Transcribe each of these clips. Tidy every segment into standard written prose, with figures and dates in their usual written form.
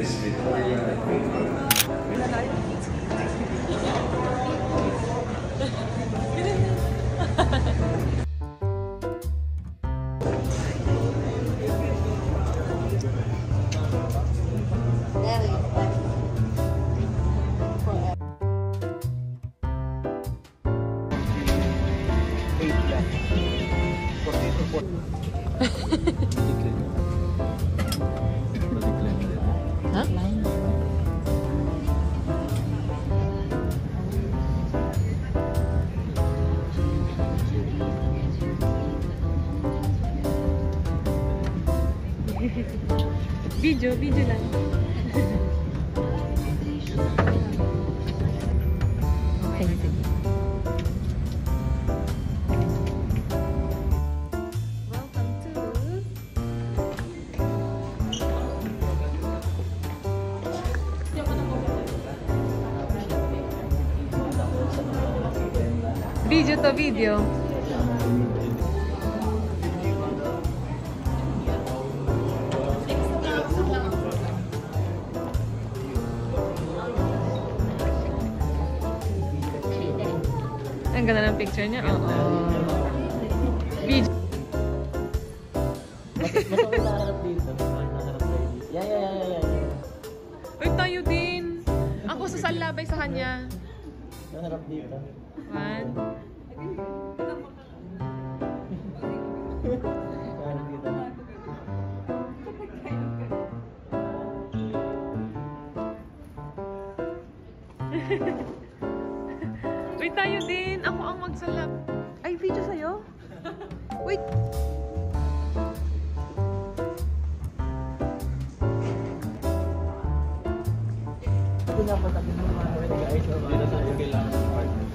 Miss Victoria. Huh? Video lang. Okay, sige. Welcome to video to video. Ang ganda ng picture niya. Oo. Video. Mas ako naharap dito. Yeah. Uy, tayo din. Ako sasalabay sa kanya. Naharap dito. One. Naharap dito. Uy, tayo din. Ako ang magsalab. Ay, video sa'yo? Wait. Pinapatak mo mga nag-ayos na para sa iyo kailangan ng partner.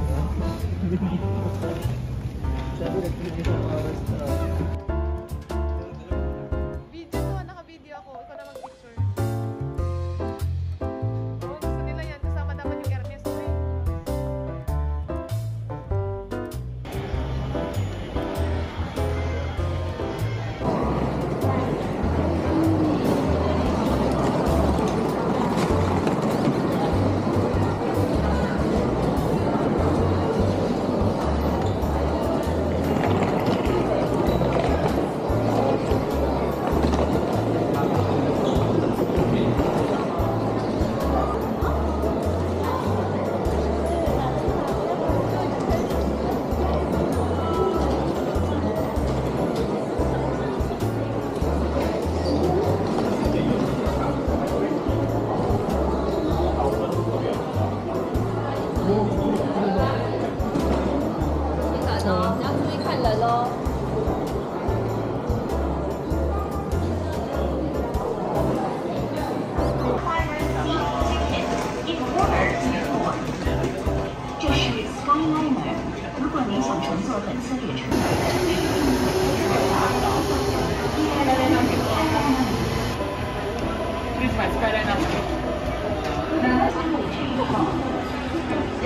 Sabi nag-click sa mga restaurant. Video to. Naka-video ako. Ikaw na mag-picture. Oo, gusto nila yan. Kasama naman yung Hermes.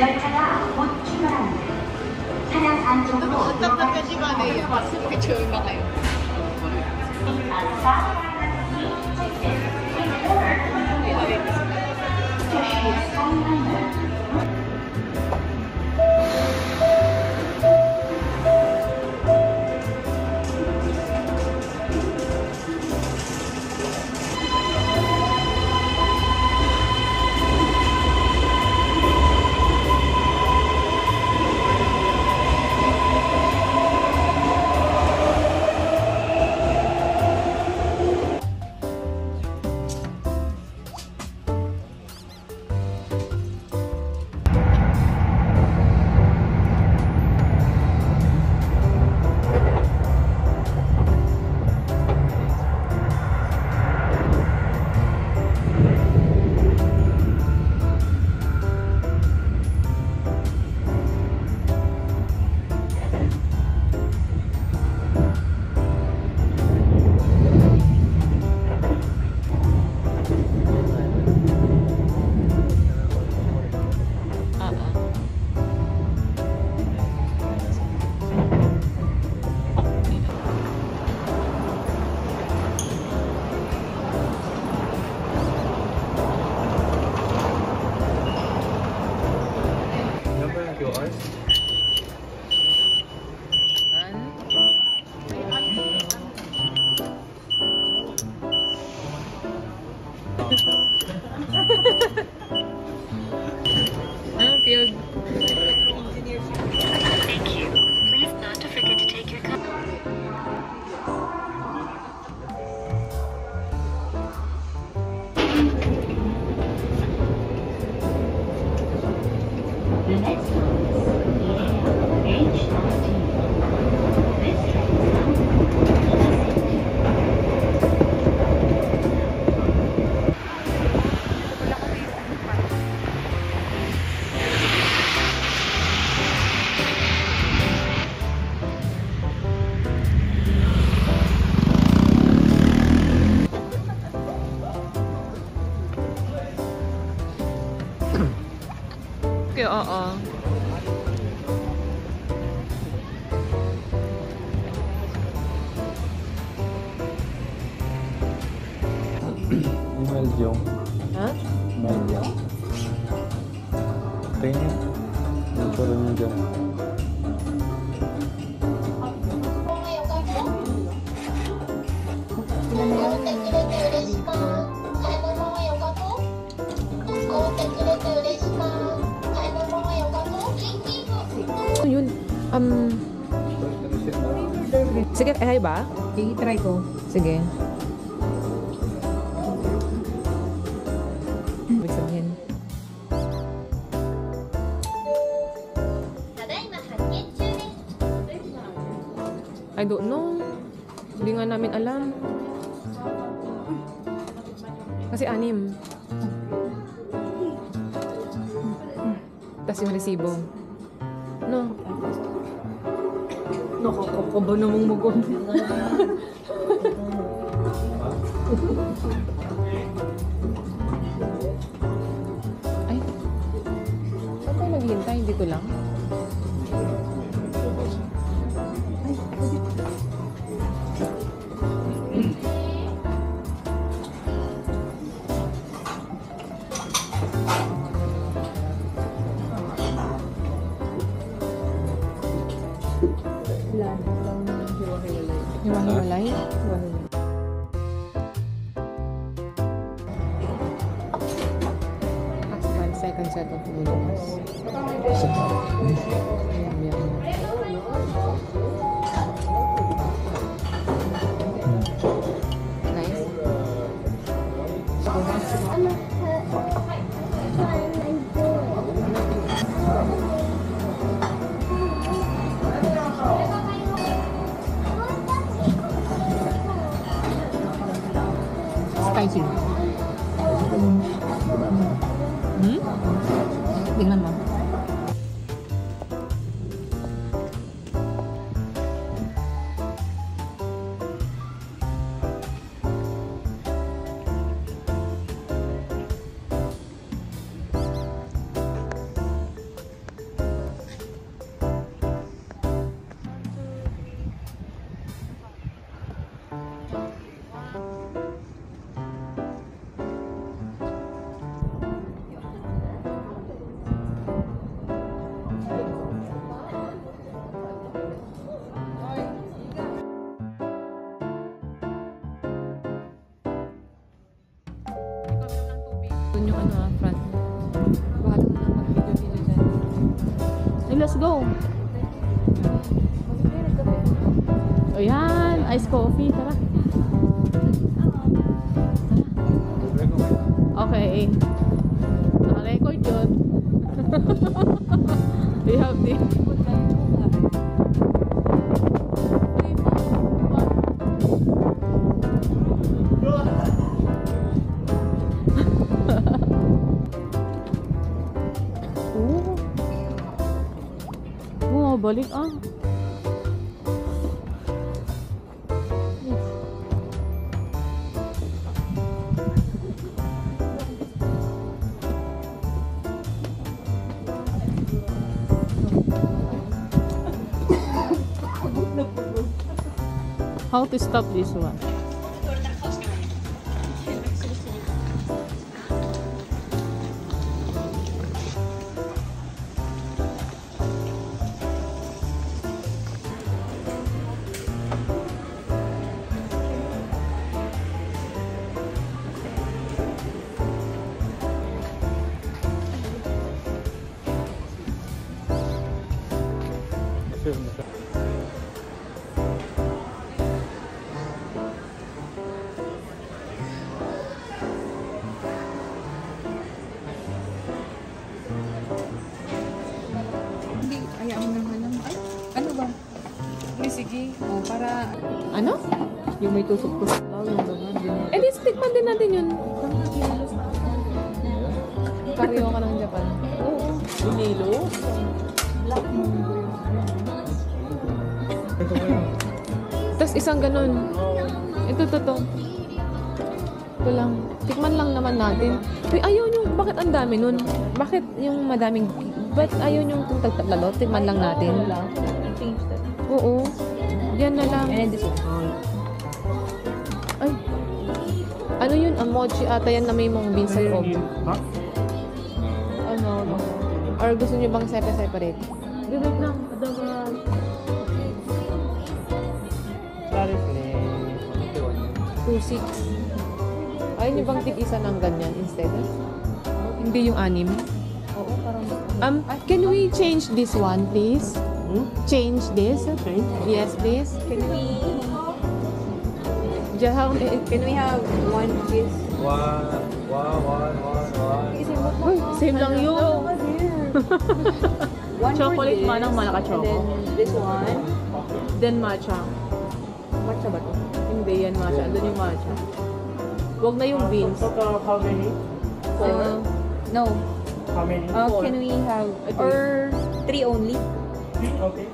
열차가 곧 출발합니다. 차량 안쪽으로 들어갈 수 있도록 Picture ba kayo? The next stop is H19. This train stop Okay, oo. Meldyung. Ha? Meldyung. Tingin. Ito rin yung dyan. Ano yun? Sige, ay ba? Sige, try ko. Sige. Ibig sabihin. I don't know. Hindi nga namin alam. Kasi 6. Tapos yung resibo. No. Nakakakaba namang mag-order. Ay. Saan tayo maghihintay? Dito lang? Hiwa-hiwalay? One second set of noodles. Nice. Spicy. Tingnan mo. Doon yung front. Bahala ka na mag-video nila dyan. Hey, let's go. O yan, iced coffee. Tara. Okay. Naka-record yun. We have the... Balik ah. How to stop this one? G. Oh, para Ano? yung may tusok-tusok daw yung gano'n. Eh, di tikman din natin yun. Pareho ka ng Japan. Oo. Binilo. Tapos isang ganun. Ito. Ito lang. Tikman lang naman natin. Uy, ayaw nyo. Bakit ang dami nun? Bakit yung madaming... Ba't ayaw nyo itong tagtaglalo? Tikman lang natin. Change that. Oo. Diyan na lang. And then this one. Ay. Ano yun? Ang mochi ata yan na may mong beans sa loob. Ano? Or gusto nyo bang separate? Wait lang. Adaga. 2.6. Ayaw nyo bang tig-isa ng ganyan instead? Hindi yung 6? Oo, parang Can we change this one, please? Change this? Change? Yes, please. Can we have one cheese? One. Uy, same lang yun. One Chocolate for this, manang malaka choco. And then this one. Then matcha. Matcha ba to? Hindi yan matcha. Andun yung matcha. Huwag na yung beans. How many? No. How many? Can we have or 3 only? Okay.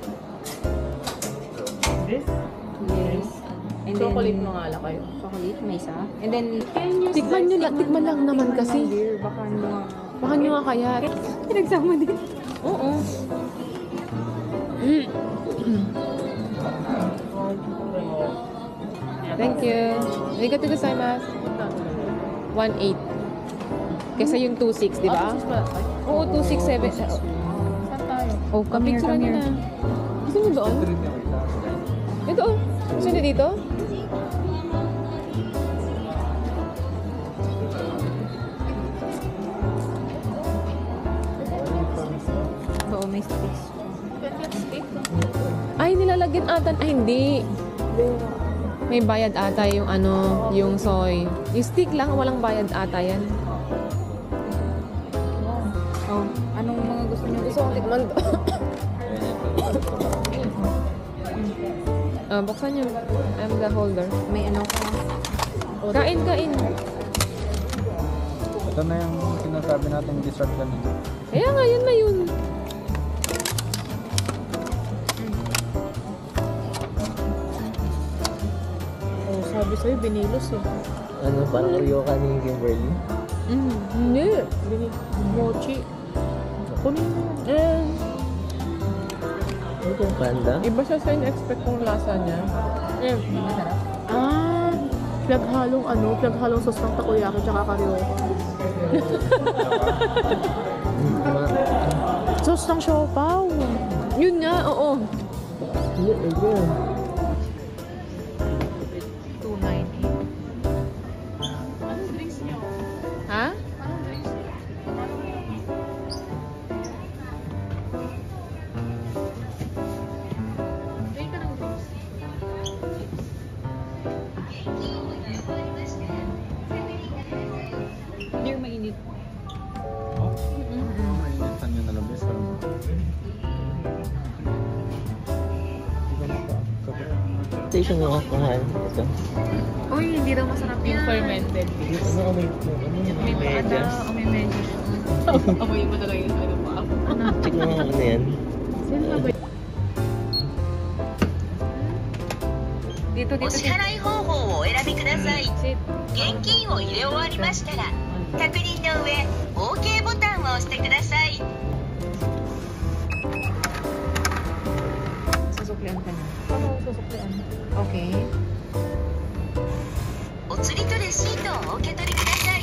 This? Yes. And Chocolate then, mga ala kayo. chocolate, may isa. And then, Tikman lang naman kasi. Beer, baka mga... Baka nyo nga kaya. Pinagsama din. Oo. Thank you. Arigatou gozaimasu. 1.8. Kesa yung 2.6, di ba? Oo, 2.6.7. Saan tayo? Oh, kapicture come nyo here. na. Gusto nyo doon? Ito oh. Gusto nyo dito? Oo, may sticks. Ay, nilalagyan ata. Ay, hindi. May bayad ata yung ano, yung soy. Yung stick lang, walang bayad ata yan. Oh, anong mga gusto niyo? Gusto kong tikman to. Buksan nyo. I'm the holder. May ano ka? Kain. Ito na yung sinasabi natin dessert kanina. Kaya nga, yun na yun. Oh, sabi sa'yo, binilos eh. Ano, parang Ryoka ni Kimberly. Hindi. Mochi. Kunin mo. Ano itong panda? Iba siya sa in-expect kong lasa niya. Masarap. Pinaghalong sauce ng takoyaki tsaka karyoka. Sauce ng siopaw. Yun nga, oo. Hindi, ito. 290. Ha? Beer mainit. Mainitan nyo na labis. Station yung alcohol. Ito. Uy, hindi daw masarap yan. Fermented. Ano kami? May pata o may medyas. Amoy mo talaga yung ano pa. Check mo ano yan. Dito, お支払い方法をお選びください。現金を入れ終わりましたら、確認の上、OK ボタンを押してください。 Susuklian ka na. Ano susuklian? Okay. お釣りとレシートをお受け取りください。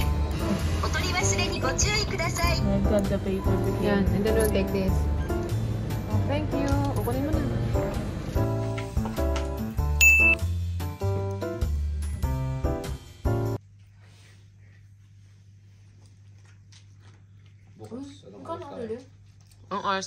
お取り忘れにご注意ください。 Ganda paper. Yan, and then we'll take this. Oh, thank you. Kukunin mo na. Ang oras